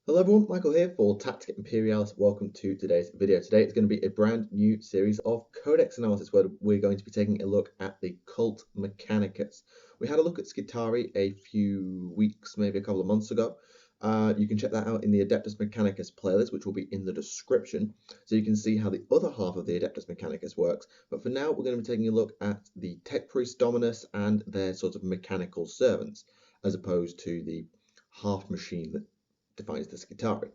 Hello everyone, Michael here for Tactica Imperialis. Welcome to today's video. Today it's going to be a brand new series of Codex analysis where we're going to be taking a look at the cult Mechanicus. We had a look at Skitarii a few weeks, maybe a couple of months ago. You can check that out in the Adeptus Mechanicus playlist, which will be in the description, so you can see how the other half of the Adeptus Mechanicus works. But for now, we're going to be taking a look at the Tech Priest Dominus and their sort of mechanical servants, as opposed to the half machine that defines the Skitarii.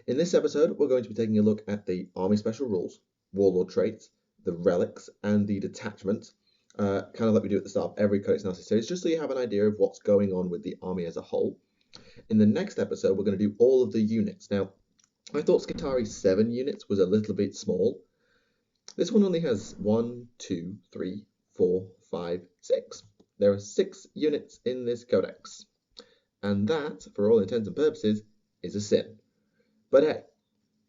In this episode, we're going to be taking a look at the army special rules, warlord traits, the relics, and the detachment, kind of like we do at the start of every Codex analysis series, just so you have an idea of what's going on with the army as a whole. In the next episode, we're going to do all of the units. Now, I thought Skitarii's 7 units was a little bit small. This one only has 1, 2, 3, 4, 5, 6. There are 6 units in this codex. And that, for all intents and purposes, is a sin. But hey,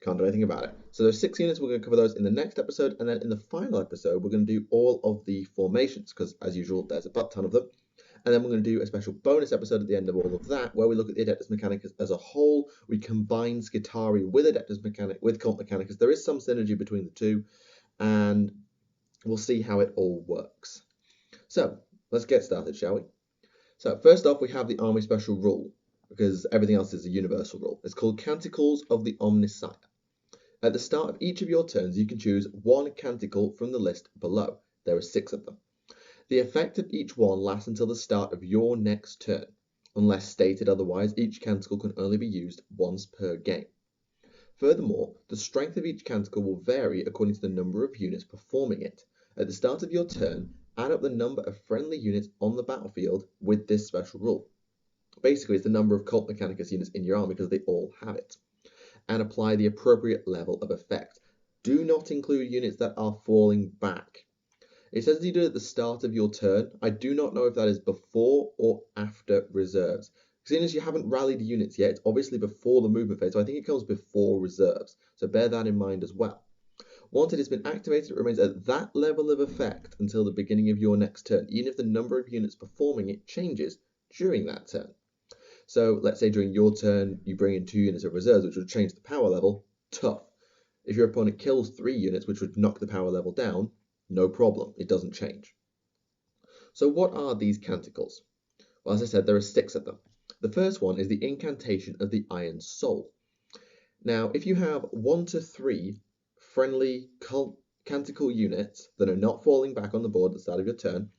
can't do anything about it. So there's 6 units, we're going to cover those in the next episode, and then in the final episode, we're going to do all of the formations, because as usual, there's a butt ton of them. And then we're going to do a special bonus episode at the end of all of that, where we look at the Adeptus Mechanicus as a whole. We combine Skitarii with Adeptus Mechanicus, with Cult Mechanicus. There is some synergy between the two, and we'll see how it all works. So let's get started, shall we? So first off, we have the army special rule, because everything else is a universal rule. It's called Canticles of the Omnissiah. At the start of each of your turns, you can choose one canticle from the list below. There are 6 of them. The effect of each one lasts until the start of your next turn. Unless stated otherwise, each canticle can only be used once per game. Furthermore, the strength of each canticle will vary according to the number of units performing it. At the start of your turn, add up the number of friendly units on the battlefield with this special rule. Basically, it's the number of Cult Mechanicus units in your army because they all have it. And apply the appropriate level of effect. Do not include units that are falling back. It says you do it at the start of your turn. I do not know if that is before or after reserves. Seeing as you haven't rallied units yet, it's obviously before the movement phase, so I think it comes before reserves. So bear that in mind as well. Once it has been activated, it remains at that level of effect until the beginning of your next turn, even if the number of units performing it changes during that turn. So let's say during your turn, you bring in 2 units of reserves, which would change the power level. Tough. If your opponent kills 3 units, which would knock the power level down, no problem. It doesn't change. So what are these canticles? Well, as I said, there are 6 of them. The first one is the incantation of the Iron Soul. Now, if you have 1 to 3 friendly canticle units that are not falling back on the board at the start of your turn,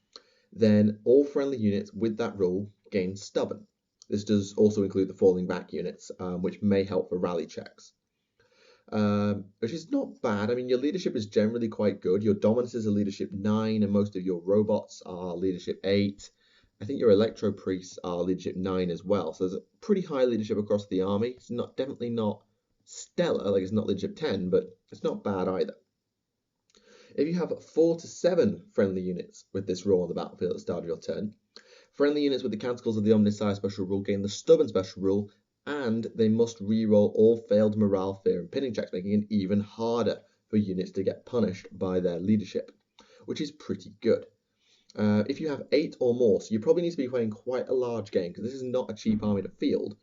then all friendly units with that rule gain stubborn. This does also include the falling back units, which may help for rally checks, which is not bad. I mean, your leadership is generally quite good. Your dominance is a leadership 9, and most of your robots are leadership 8. I think your electro priests are leadership 9 as well. So there's a pretty high leadership across the army. It's definitely not stellar, like it's not leadership 10, but it's not bad either. If you have 4 to 7 friendly units with this rule on the battlefield at the start of your turn, friendly units with the Canticles of the Omnissiah special rule gain the Stubborn special rule, and they must re-roll all failed morale, fear, and pinning checks, making it even harder for units to get punished by their leadership, which is pretty good. If you have 8 or more, so you probably need to be playing quite a large game, because this is not a cheap army to field.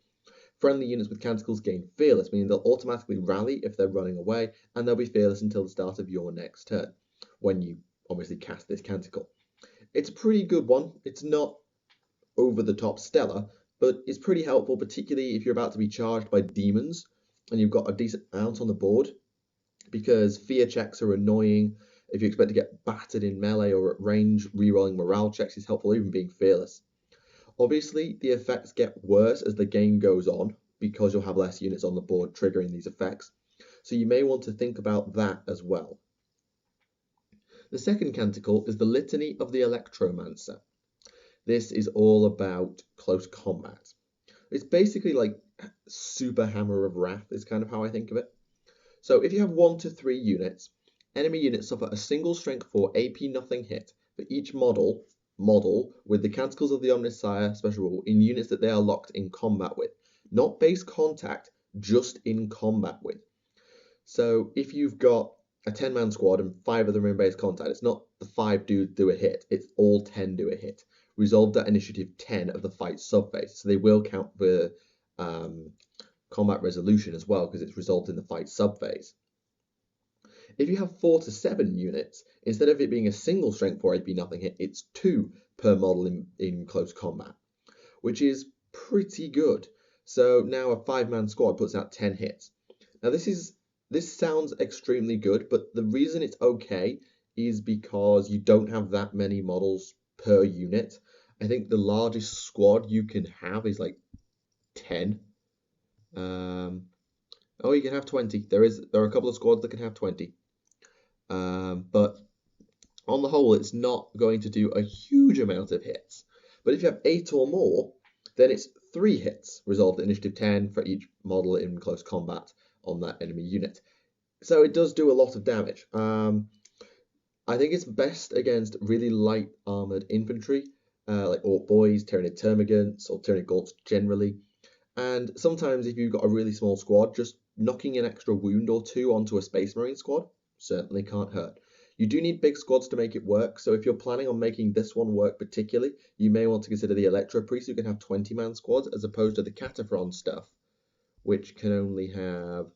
Friendly units with Canticles gain Fearless, meaning they'll automatically rally if they're running away, and they'll be fearless until the start of your next turn, when you obviously cast this Canticle. It's a pretty good one. It's not over the top stellar, but it's pretty helpful, particularly if you're about to be charged by demons and you've got a decent amount on the board, because fear checks are annoying. If you expect to get battered in melee or at range, rerolling morale checks is helpful, even being fearless. Obviously, the effects get worse as the game goes on, because you'll have less units on the board triggering these effects, so you may want to think about that as well. The second canticle is the Litany of the Electromancer. This is all about close combat. It's basically like Super Hammer of Wrath is kind of how I think of it. So if you have 1 to 3 units, enemy units suffer a single strength 4 AP nothing hit for each model with the Canticles of the Omnissiah special rule in units that they are locked in combat with. Not base contact, just in combat with. So if you've got a 10-man squad and 5 of them are in base contact, it's not the 5 dudes do a hit, it's all 10 do a hit. Resolved at initiative 10 of the fight subphase, so they will count the combat resolution as well, because it's resolved in the fight subphase. If you have 4 to 7 units, instead of it being a single strength 4 AP nothing hit, it's 2 per model in close combat, which is pretty good. So now a 5-man squad puts out 10 hits. Now this sounds extremely good, but the reason it's okay is because you don't have that many models per unit. I think the largest squad you can have is like 10. Oh, you can have 20. There are a couple of squads that can have 20. But on the whole, it's not going to do a huge amount of hits. But if you have 8 or more, then it's 3 hits, resolved at initiative 10 for each model in close combat on that enemy unit. So it does do a lot of damage. I think it's best against really light armored infantry, like Orc Boys, Tyranid Termagants, or Tyranid Gaunts generally. And sometimes if you've got a really small squad, just knocking an extra wound or 2 onto a Space Marine squad certainly can't hurt. You do need big squads to make it work, so if you're planning on making this one work particularly, you may want to consider the Electro Priest, who can have 20-man squads, as opposed to the Cataphren stuff, which can only have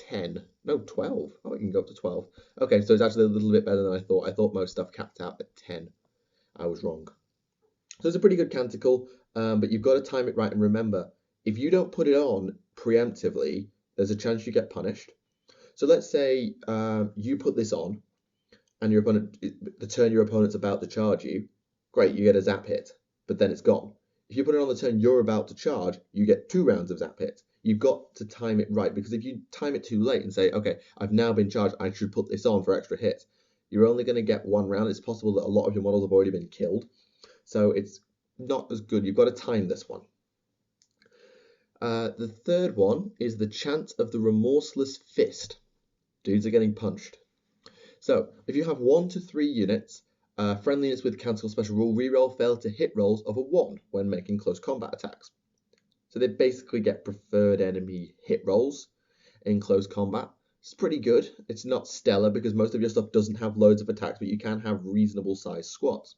10. No, 12. Oh, it can go up to 12. Okay, so it's actually a little bit better than I thought. I thought most stuff capped out at 10. I was wrong. So it's a pretty good Canticle, but you've got to time it right. And remember, if you don't put it on preemptively, there's a chance you get punished. So let's say you put this on, and your opponent, the turn your opponent's about to charge you, great, you get a zap hit, but then it's gone. If you put it on the turn you're about to charge, you get 2 rounds of zap hits. You've got to time it right, because if you time it too late and say, okay, I've now been charged, I should put this on for extra hits, you're only going to get 1 round. It's possible that a lot of your models have already been killed, so it's not as good. You've got to time this one. The third one is the Chant of the Remorseless Fist. Dudes are getting punched. So, if you have 1 to 3 units, friendliness with Canticle special rule, reroll fail to hit rolls of a 1 when making close combat attacks. So they basically get preferred enemy hit rolls in close combat. It's pretty good. It's not stellar because most of your stuff doesn't have loads of attacks, but you can have reasonable sized squads.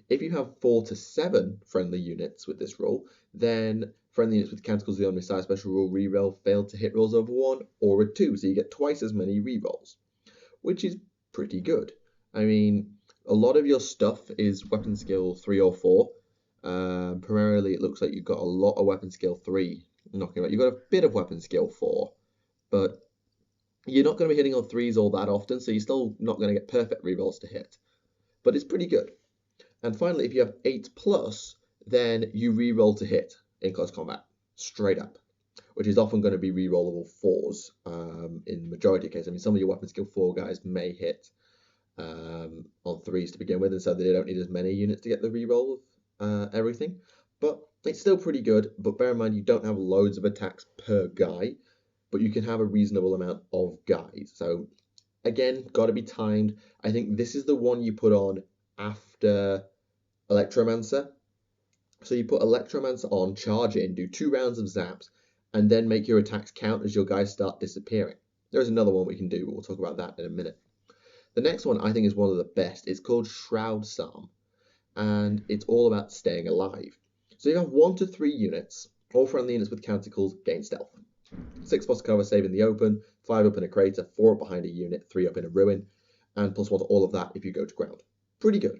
If you have 4 to 7 friendly units with this rule, then friendly units with Canticles, the Omnissiah special rule, reroll fail to hit rolls of a 1 or a 2, so you get twice as many rerolls, which is pretty good. I mean, a lot of your stuff is weapon skill 3 or 4. Primarily, it looks like you've got a lot of weapon skill 3 knocking about. You've got a bit of weapon skill 4, but you're not going to be hitting on 3s all that often, so you're still not going to get perfect rerolls to hit. But it's pretty good. And finally, if you have 8+, then you reroll to hit in close combat, straight up, which is often going to be rerollable 4s in the majority of cases. I mean, some of your weapon skill 4 guys may hit on 3s to begin with, and so they don't need as many units to get the reroll of everything. But it's still pretty good, but bear in mind you don't have loads of attacks per guy, but you can have a reasonable amount of guys. So again, got to be timed. I think this is the one you put on after Electromancer. So you put Electromancer on, charge in, do 2 rounds of zaps, and then make your attacks count as your guys start disappearing. There's another one we can do, but we'll talk about that in a minute. The next one I think is one of the best. It's called Shroud Psalm, and it's all about staying alive. So you have 1 to 3 units, all friendly units with Canticles, gain stealth. 6+ cover save in the open, 5 up in a crater, 4 up behind a unit, 3 up in a ruin, and +1 to all of that if you go to ground. Pretty good.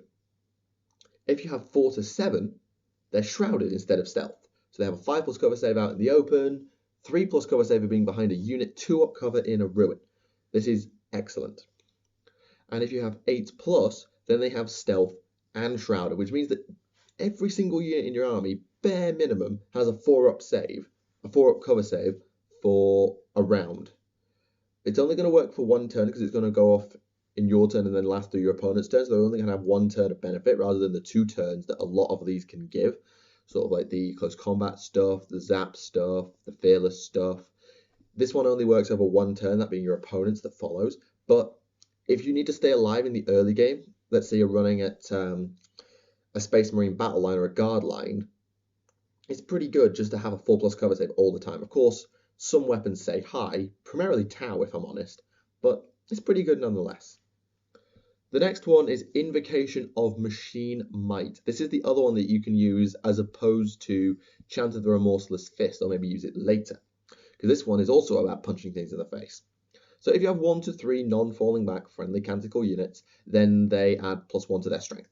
If you have 4 to 7, they're shrouded instead of stealth. So they have a 5+ cover save out in the open, 3+ cover save being behind a unit, 2 up cover in a ruin. This is excellent. And if you have 8+, then they have stealth and shrouded, which means that every single unit in your army, bare minimum, has a 4-up save, a 4-up cover save for a round. It's only going to work for 1 turn because it's going to go off in your turn and then last through your opponent's turn, so they're only going to have 1 turn of benefit rather than the 2 turns that a lot of these can give. Sort of like the close combat stuff, the zap stuff, the fearless stuff. This one only works over 1 turn, that being your opponent's that follows. But if you need to stay alive in the early game, let's say you're running at a Space Marine battle line or a guard line, it's pretty good just to have a 4+ cover save all the time. Of course, some weapons say high, primarily Tau if I'm honest, but it's pretty good nonetheless. The next one is Invocation of Machine Might. This is the other one that you can use as opposed to Chant of the Remorseless Fist, or maybe use it later, because this one is also about punching things in the face. So if you have 1 to 3 non-falling back friendly Canticle units, then they add +1 to their strength.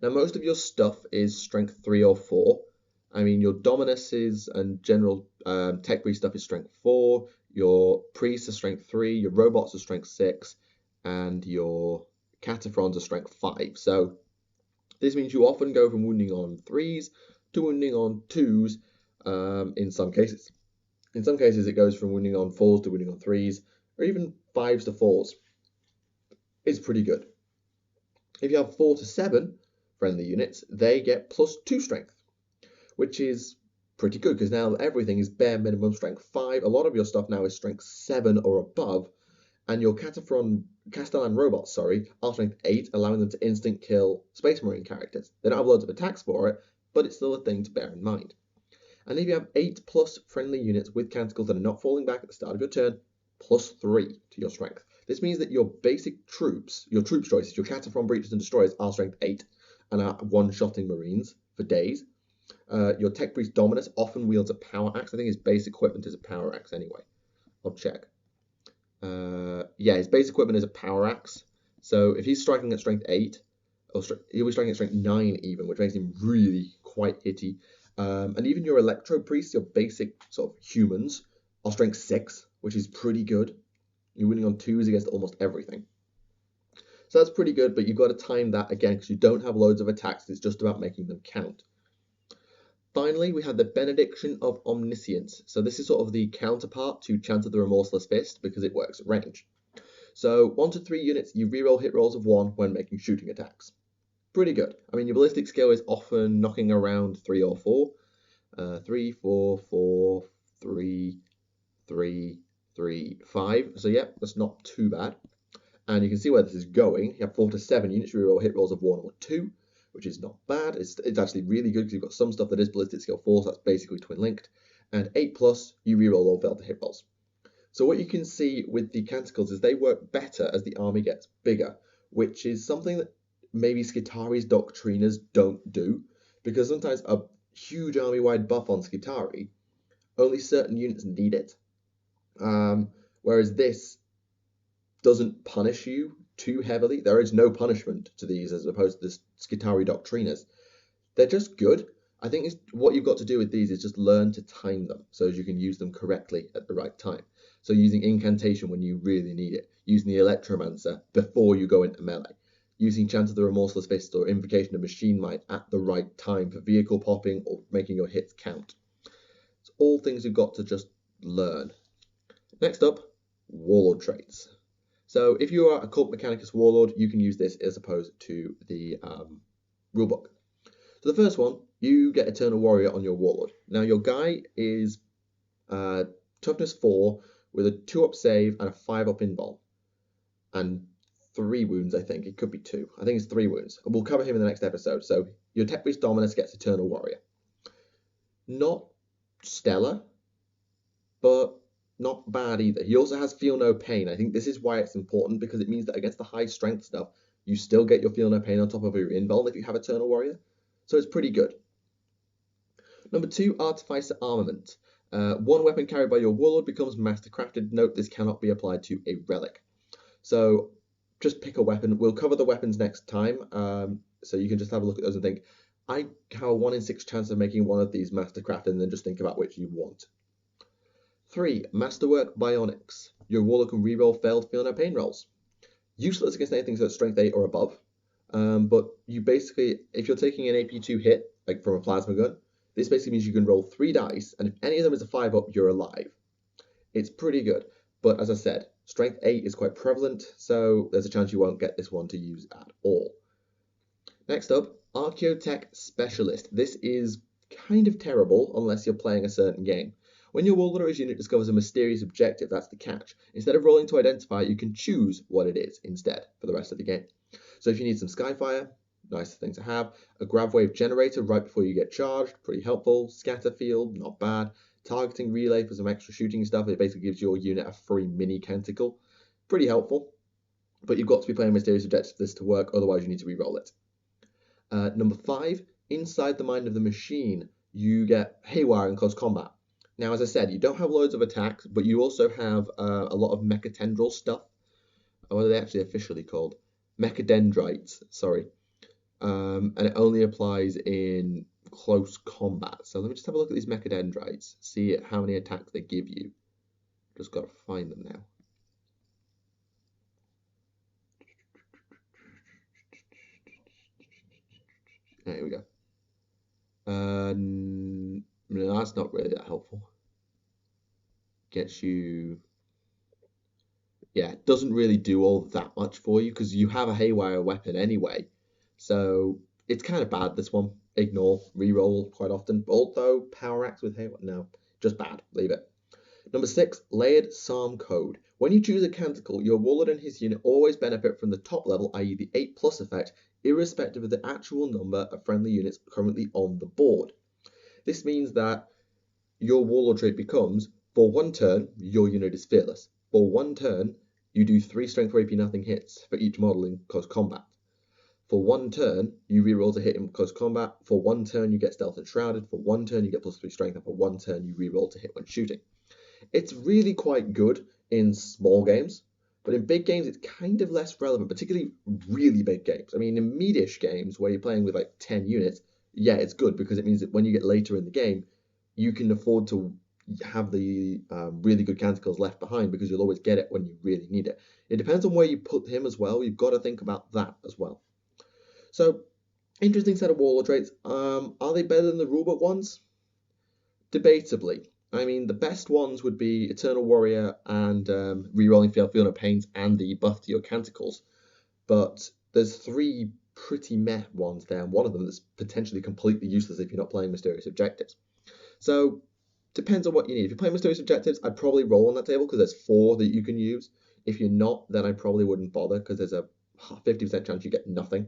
Now most of your stuff is strength 3 or 4. I mean, your Dominuses and general tech priest stuff is strength 4, your priests are strength 3, your robots are strength 6, and your Cataphrons are strength 5. So this means you often go from wounding on 3s to wounding on 2s in some cases. In some cases it goes from wounding on 4s to wounding on 3s, or even 5s to 4s. It's pretty good. If you have 4 to 7 friendly units, they get +2 strength, which is pretty good because now everything is bare minimum strength 5. A lot of your stuff now is strength 7 or above, and your Castellan robots, are strength 8, allowing them to instant kill Space Marine characters. They don't have loads of attacks for it, but it's still a thing to bear in mind. And if you have 8+ friendly units with Canticles that are not falling back at the start of your turn, +3 to your strength. This means that your basic troops, your troops choices, your Cataphron Breachers and Destroyers are strength 8 and are one-shotting Marines for days. Your Tech Priest Dominus often wields a power axe. I think his base equipment is a power axe anyway. I'll check. Yeah, his base equipment is a power axe. So if he's striking at strength 8, he'll be striking at strength 9 even, which makes him really quite hitty. And even your Electro Priests, your basic sort of humans, are strength 6, which is pretty good. You're winning on 2s against almost everything. So that's pretty good, but you've got to time that again because you don't have loads of attacks. It's just about making them count. Finally, we have the Benediction of Omniscience. So this is sort of the counterpart to Chant of the Remorseless Fist because it works at range. So 1 to 3 units, you reroll hit rolls of 1 when making shooting attacks. Pretty good. I mean, your ballistic skill is often knocking around 3 or 4. 3, 4, 4, 3, 3, 3, 5. So yeah, that's not too bad. And you can see where this is going. You have 4 to 7 units, you reroll hit rolls of 1 or 2, which is not bad. It's actually really good because you've got some stuff that is ballistic skill 4, so that's basically twin linked. And 8+, you reroll all failed to hit rolls. So what you can see with the Canticles is they work better as the army gets bigger, which is something that maybe Skitarii's Doctriners don't do, because sometimes a huge army-wide buff on Skitarii, only certain units need it. Whereas this doesn't punish you too heavily. There is no punishment to these as opposed to the Skitarii Doctriners. They're just good. I think what you've got to do with these is just learn to time them so as you can use them correctly at the right time. So using Incantation when you really need it, using the Electromancer before you go into melee, using Chant of the Remorseless Fist or Invocation of Machine Might at the right time for vehicle popping or making your hits count. It's all things you've got to just learn. Next up, Warlord traits. So if you are a Cult Mechanicus Warlord, you can use this as opposed to the rulebook. So the first one, you get Eternal Warrior on your Warlord. Now your guy is toughness 4 with a 2-up save and a 5-up invuln. And 3 wounds, I think. It could be 2. I think it's 3 wounds. We'll cover him in the next episode. So your Tech Priest Dominus gets Eternal Warrior. Not stellar, but not bad either. He also has Feel No Pain. I think this is why it's important, because it means that against the high strength stuff, you still get your Feel No Pain on top of your invuln if you have Eternal Warrior. So it's pretty good. Number 2, Artificer Armament. 1 weapon carried by your Warlord becomes mastercrafted. Note this cannot be applied to a relic. So just pick a weapon. We'll cover the weapons next time. So you can just have a look at those and think, I have a 1 in 6 chance of making one of these mastercrafted, and then just think about which you want. 3, Masterwork Bionics. Your Warlord can reroll failed Feel No Pain rolls. Useless against anything that's strength 8 or above. But you basically, if you're taking an AP2 hit, like from a plasma gun, this basically means you can roll 3 dice, and if any of them is a 5-up, you're alive. It's pretty good. But as I said, strength 8 is quite prevalent, so there's a chance you won't get this one to use at all. Next up, Archaeotech Specialist. This is kind of terrible unless you're playing a certain game. When your Warlord or his unit discovers a mysterious objective, that's the catch. Instead of rolling to identify it, you can choose what it is instead for the rest of the game. So if you need some Skyfire, nice thing to have. A Grav Wave Generator right before you get charged, pretty helpful. Scatter Field, not bad. Targeting Relay for some extra shooting stuff. It basically gives your unit a free mini Canticle. Pretty helpful. but you've got to be playing Mysterious Objective for this to work, otherwise you need to re-roll it. Number 5, inside the mind of the machine, you get Haywire in close combat. Now, as I said, you don't have loads of attacks, but you also have a lot of Mechatendril stuff. What are they actually officially called? Mechadendrites, sorry. And it only applies in close combat. So let me just have a look at these Mechadendrites, see how many attacks they give you. Just got to find them now. There we go. No, that's not really that helpful. Gets you... Yeah, it doesn't really do all that much for you because you have a Haywire weapon anyway. So it's kind of bad, this one. Ignore, reroll quite often. Although Power Axe with Haywire, no, just bad. Leave it. Number 6, Layered Psalm Code. When you choose a Canticle, your Warlord and his unit always benefit from the top level, i.e. the 8+ effect, irrespective of the actual number of friendly units currently on the board. This means that your Warlord trait becomes, for 1 turn, your unit is fearless. For 1 turn, you do 3 strength for AP nothing hits for each model in close combat. For 1 turn, you reroll to hit in close combat. For 1 turn, you get stealth and shrouded. For 1 turn, you get +3 strength, and for 1 turn, you reroll to hit when shooting. It's really quite good in small games, but in big games, it's kind of less relevant, particularly really big games. I mean, in medish games where you're playing with like 10 units, yeah, it's good because it means that when you get later in the game, you can afford to have the really good Canticles left behind because you'll always get it when you really need it. It depends on where you put him as well. You've got to think about that as well. So, interesting set of Warlord traits. Are they better than the rulebook ones? Debatably. I mean, the best ones would be Eternal Warrior and rerolling Feel No Pains and the buff to your Canticles. But there's 3 pretty meh ones there, and one of them that's potentially completely useless if you're not playing Mysterious Objectives. So, depends on what you need. If you're playing Mysterious Objectives, I'd probably roll on that table because there's 4 that you can use. If you're not, then I probably wouldn't bother because there's a 50% chance you get nothing.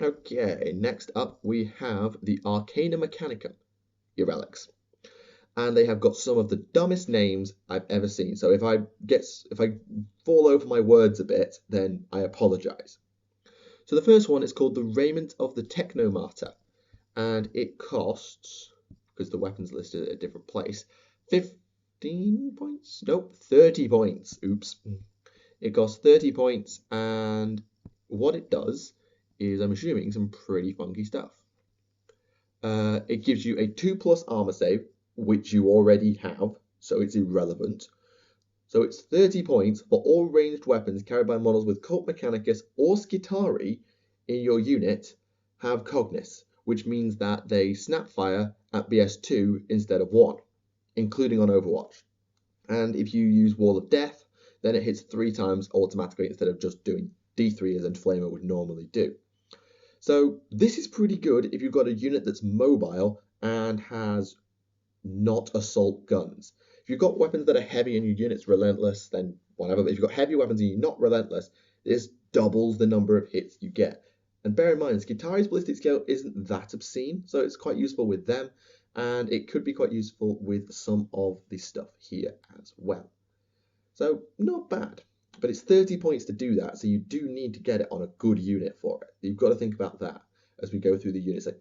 Okay, next up we have the Arcana Mechanicum, your Relics. And they have got some of the dumbest names I've ever seen. So if I fall over my words a bit, then I apologize. So the first one is called the Raiment of the Technomartyr, and it costs, because the weapon's listed at a different place, 15 points? Nope, 30 points. Oops. It costs 30 points, and what it does is, I'm assuming, some pretty funky stuff. It gives you a 2+ armor save, which you already have, so it's irrelevant. So it's 30 points for all ranged weapons carried by models with Cult Mechanicus or Skitarii in your unit have Cognis, which means that they snap fire at BS2 instead of 1, including on Overwatch. And if you use Wall of Death, then it hits 3 times automatically instead of just doing D3 as Inflamer would normally do. So this is pretty good if you've got a unit that's mobile and has not assault guns. If you've got weapons that are heavy and your unit's relentless, then whatever. But if you've got heavy weapons and you're not relentless, this doubles the number of hits you get. And bear in mind, Skitarii's ballistic scale isn't that obscene, so it's quite useful with them, and it could be quite useful with some of the stuff here as well. So not bad, but it's 30 points to do that, so you do need to get it on a good unit for it. You've got to think about that as we go through the units. Like,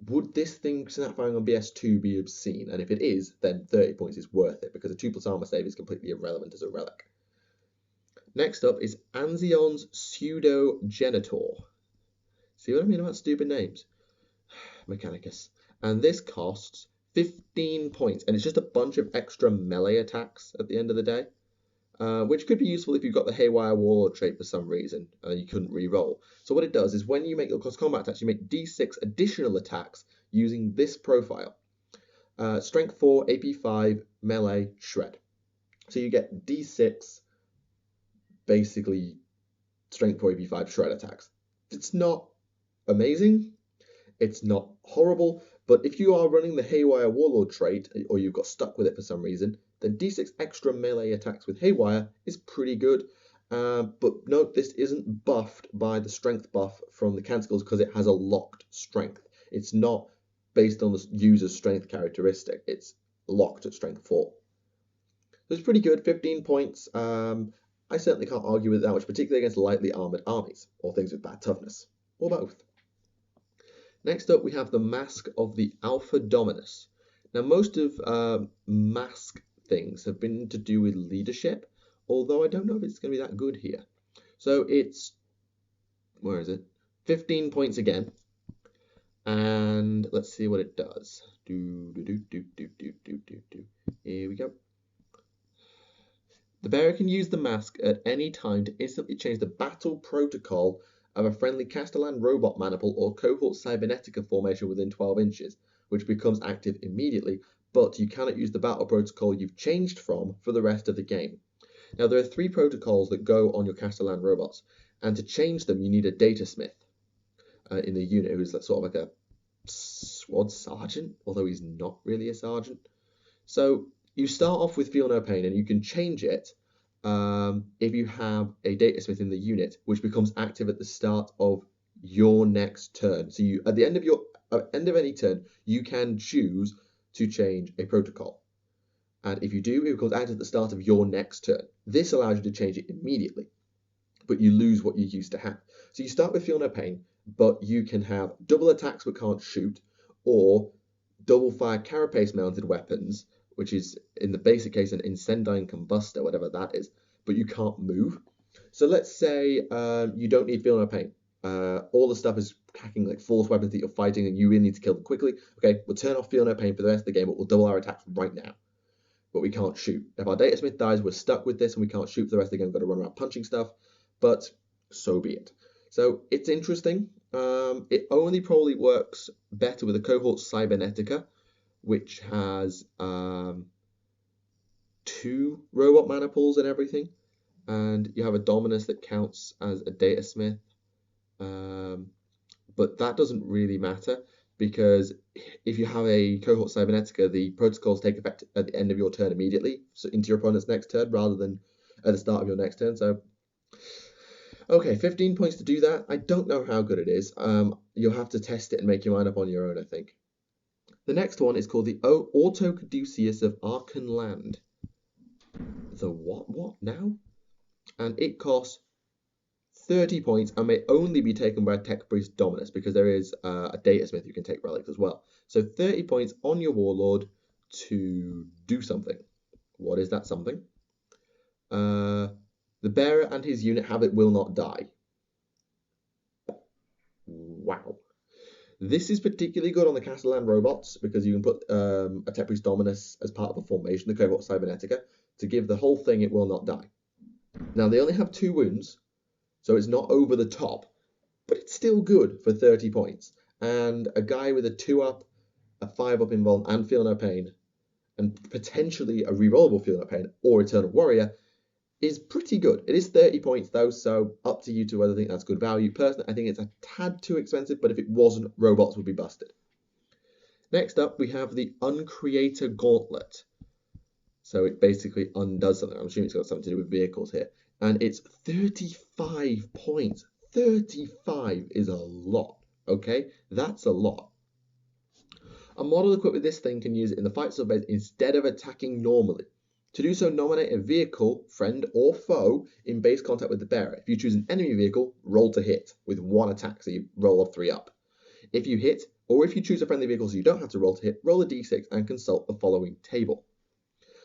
would this thing snap firing on BS2 be obscene? And if it is, then 30 points is worth it because a 2+ armor save is completely irrelevant as a relic. Next up is Anzion's Pseudo-Genitor. See what I mean about stupid names? Mechanicus. And this costs 15 points, and it's just a bunch of extra melee attacks at the end of the day. Which could be useful if you've got the Haywire Warlord trait for some reason and you couldn't re-roll. So what it does is when you make your close combat attacks, you make D6 additional attacks using this profile. Strength 4, AP 5, melee, shred. So you get D6, basically strength 4, AP 5 shred attacks. It's not amazing, it's not horrible, but if you are running the Haywire Warlord trait, or you've got stuck with it for some reason, then D6 extra melee attacks with Haywire is pretty good. But note, this isn't buffed by the strength buff from the Canticles because it has a locked strength. It's not based on the user's strength characteristic. It's locked at strength 4. So it's pretty good, 15 points. I certainly can't argue with it that much, particularly against lightly armoured armies, or things with bad toughness, or both. Next up, we have the Mask of the Alpha Dominus. Now, most of mask things have been to do with leadership, although I don't know if it's going to be that good here. So it's, where is it? 15 points again. And let's see what it does. Here we go. The bearer can use the mask at any time to instantly change the battle protocol of a friendly Castellan robot maniple or cohort cybernetica formation within 12 inches, which becomes active immediately, but you cannot use the battle protocol you've changed from for the rest of the game. Now, there are 3 protocols that go on your Castellan robots, and to change them, you need a data smith in the unit who's sort of like a squad sergeant, although he's not really a sergeant. So you start off with Feel No Pain, and you can change it if you have a data smith in the unit, which becomes active at the start of your next turn. So you, at the end of any turn, you can choose to change a protocol. And if you do, it becomes active at the start of your next turn. This allows you to change it immediately, but you lose what you used to have. So you start with Feel No Pain, but you can have double attacks but can't shoot, or double fire carapace mounted weapons, which is in the basic case an Incendium Combustor, whatever that is, but you can't move. So let's say you don't need Feel No Pain. All the stuff is hacking like force weapons that you're fighting and you really need to kill them quickly. Okay, we'll turn off Feel No Pain for the rest of the game, but we'll double our attacks right now. But we can't shoot. If our data smith dies, we're stuck with this and we can't shoot for the rest of the game. We've got to run around punching stuff, but so be it. So it's interesting. It only probably works better with a cohort cybernetica, which has 2 robot maniples and everything, and you have a Dominus that counts as a data smith, but that doesn't really matter, because if you have a cohort cybernetica, the protocols take effect at the end of your turn immediately, so into your opponent's next turn rather than at the start of your next turn. So okay, 15 points to do that. I don't know how good it is. You'll have to test it and make your mind up on your own, I think. The next one is called the Autocaduceus of Arkan Land. The what now? And it costs 30 points and may only be taken by a Tech Priest Dominus, because there is a Data Smith who can take relics as well. So 30 points on your Warlord to do something. What is that something? The bearer and his unit have it will not die. Wow. This is particularly good on the Castellan robots, because you can put a Tech Priest Dominus as part of a formation, the cohort cybernetica, to give the whole thing it will not die. Now, they only have 2 wounds, so it's not over the top, but it's still good for 30 points. And a guy with a 2-up, a 5-up invuln, and Feel No Pain, and potentially a rerollable Feel No Pain or Eternal Warrior is pretty good. It is 30 points though, so up to you to whether you think that's good value. Personally, I think it's a tad too expensive, but if it wasn't, robots would be busted. Next up, we have the Uncreator Gauntlet. So it basically undoes something. I'm assuming it's got something to do with vehicles here. And it's 35 points. 35 is a lot, okay? That's a lot. A model equipped with this thing can use it in the fight subbase instead of attacking normally. To do so, nominate a vehicle, friend or foe, in base contact with the bearer. If you choose an enemy vehicle, roll to hit with 1 attack, so you roll a 3-up. If you hit, or if you choose a friendly vehicle so you don't have to roll to hit, roll a d6 and consult the following table.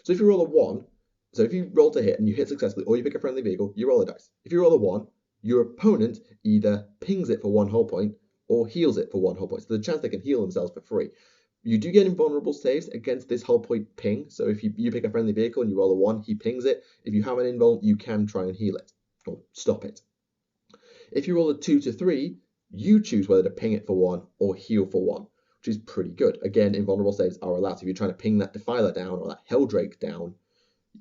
So if you roll a 1, so if you roll to hit and you hit successfully, or you pick a friendly vehicle, you roll a dice. If you roll a 1, your opponent either pings it for 1 whole point or heals it for 1 whole point. So there's a chance they can heal themselves for free. You do get invulnerable saves against this whole point ping. So if you pick a friendly vehicle and you roll a 1, he pings it. If you have an invuln, you can try and heal it or stop it. If you roll a 2 to 3, you choose whether to ping it for 1 or heal for 1, which is pretty good. Again, invulnerable saves are allowed. So if you're trying to ping that Defiler down or that Helldrake down,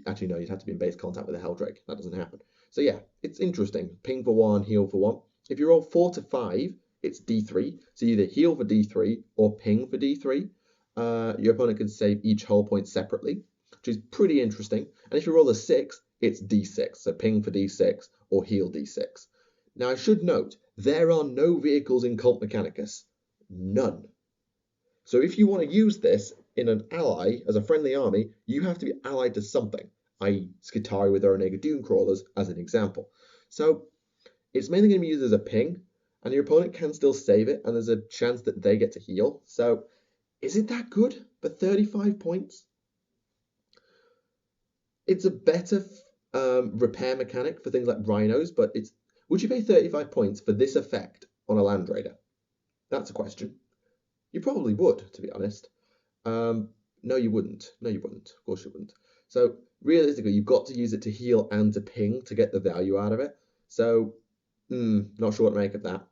actually no, you'd have to be in base contact with a Helldrake. That doesn't happen. So yeah, it's interesting. Ping for 1, heal for 1. If you roll 4 to 5, it's D3. So you either heal for D3 or ping for D3. Your opponent can save each whole point separately, which is pretty interesting. And if you roll a 6, it's D6. So ping for D6 or heal D6. Now I should note, there are no vehicles in Cult Mechanicus. None. So if you want to use this in an ally, as a friendly army, you have to be allied to something. i.e. Skitarii with their Onega Doom Crawlers as an example. So it's mainly going to be used as a ping, and your opponent can still save it, and there's a chance that they get to heal. So is it that good for 35 points? It's a better repair mechanic for things like rhinos, but would you pay 35 points for this effect on a Land Raider? That's a question. You probably would, to be honest. No, you wouldn't. No, you wouldn't. Of course you wouldn't. So realistically, you've got to use it to heal and to ping to get the value out of it. So, not sure what to make of that.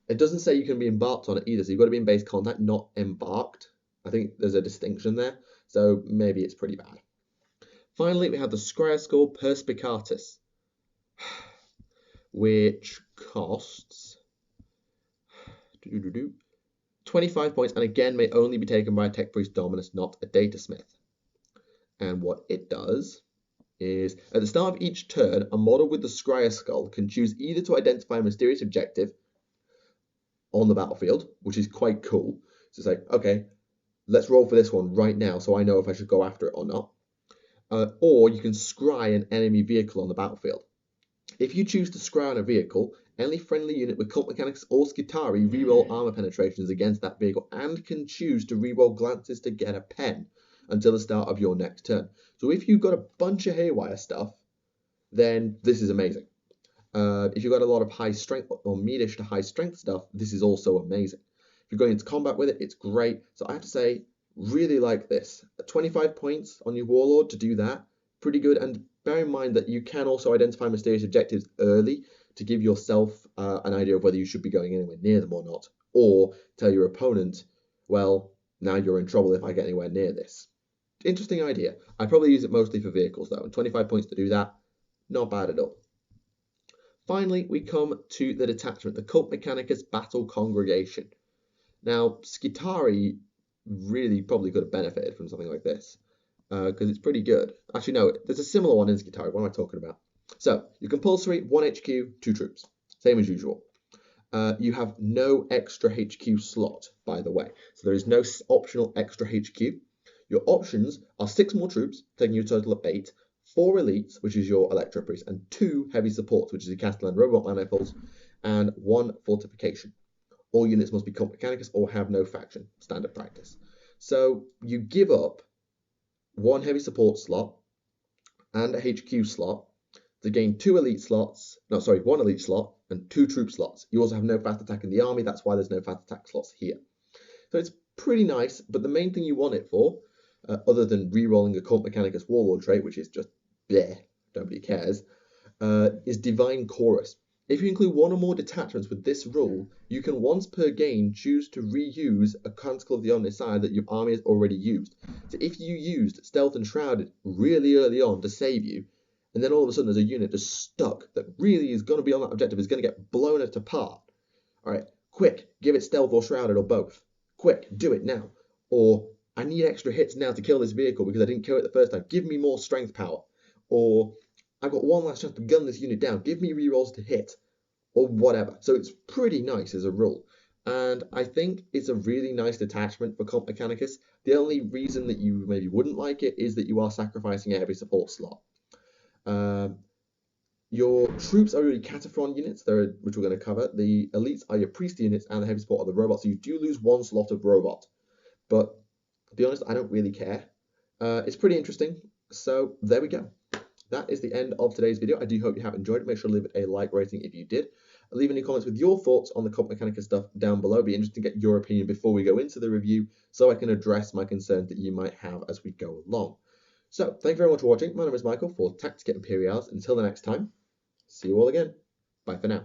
It doesn't say you can be embarked on it either, so you've got to be in base contact, not embarked. I think there's a distinction there, so maybe it's pretty bad. Finally, we have the Scryer Skull Perspicatus, which costs 25 points, and again may only be taken by a Tech Priest Dominus, not a Data Smith. And what it does is, at the start of each turn, a model with the Scryer Skull can choose either to identify a mysterious objective on the battlefield, which is quite cool. So it's like, okay, let's roll for this one right now so I know if I should go after it or not. Or you can scry an enemy vehicle on the battlefield. If you choose to scry on a vehicle, any friendly unit with Cult Mechanicus or Skitarii reroll armor penetrations against that vehicle and can choose to reroll glances to get a pen until the start of your next turn. So if you've got a bunch of haywire stuff, then this is amazing. If you've got a lot of high strength or medium to high strength stuff, this is also amazing. If you're going into combat with it, it's great. So I have to say, really like this. 25 points on your Warlord to do that, pretty good. And bear in mind that you can also identify mysterious objectives early to give yourself an idea of whether you should be going anywhere near them or not. Or tell your opponent, well, now you're in trouble if I get anywhere near this. Interesting idea. I probably use it mostly for vehicles though, and 25 points to do that, not bad at all. Finally, we come to the detachment, the Cult Mechanicus Battle Congregation. Now, Skitarii really probably could have benefited from something like this, because it's pretty good. Actually, no, there's a similar one in Skitarii. What am I talking about? So, you compulsory, 1 HQ, 2 troops. Same as usual. You have no extra HQ slot, by the way. So there is no optional extra HQ. Your options are 6 more troops, taking you a total of 8, 4 elites, which is your Electro Priest, and 2 heavy supports, which is your Castellan Robot Manifolds, and 1 fortification. All units must be Cult Mechanicus or have no faction, standard practice. So you give up 1 heavy support slot and a HQ slot to gain 2 elite slots, 1 elite slot and 2 troop slots. You also have no fast attack in the army, that's why there's no fast attack slots here. So it's pretty nice, but the main thing you want it for, other than re-rolling a Cult Mechanicus Warlord trait, which is just bleh, nobody cares, is Divine Chorus. If you include 1 or more detachments with this rule, you can once per game choose to reuse a Canticle of the Omnissiah that your army has already used. So if you used Stealth and Shrouded really early on to save you, and then all of a sudden there's a unit just stuck that really is going to be on that objective, is going to get blown apart. Alright, quick, give it Stealth or Shrouded or both. Quick, do it now. Or, I need extra hits now to kill this vehicle because I didn't kill it the first time. Give me more strength power. Or, I've got one last chance to gun this unit down. Give me rerolls to hit. Or whatever. So it's pretty nice as a rule. And I think it's a really nice detachment for Cult Mechanicus. The only reason that you maybe wouldn't like it is that you are sacrificing a heavy support slot. Your troops are really Cataphron units, which we're going to cover. The elites are your priest units, and the heavy support are the robots. So you do lose 1 slot of robot. But to be honest, I don't really care. It's pretty interesting. So there we go. That is the end of today's video. I do hope you have enjoyed it. Make sure to leave it a like rating if you did. Leave any comments with your thoughts on the Cult Mechanicus stuff down below. It'd be interesting to get your opinion before we go into the review so I can address my concerns that you might have as we go along. So, thank you very much for watching. My name is Michael for Tactica Imperialis. Until the next time, see you all again. Bye for now.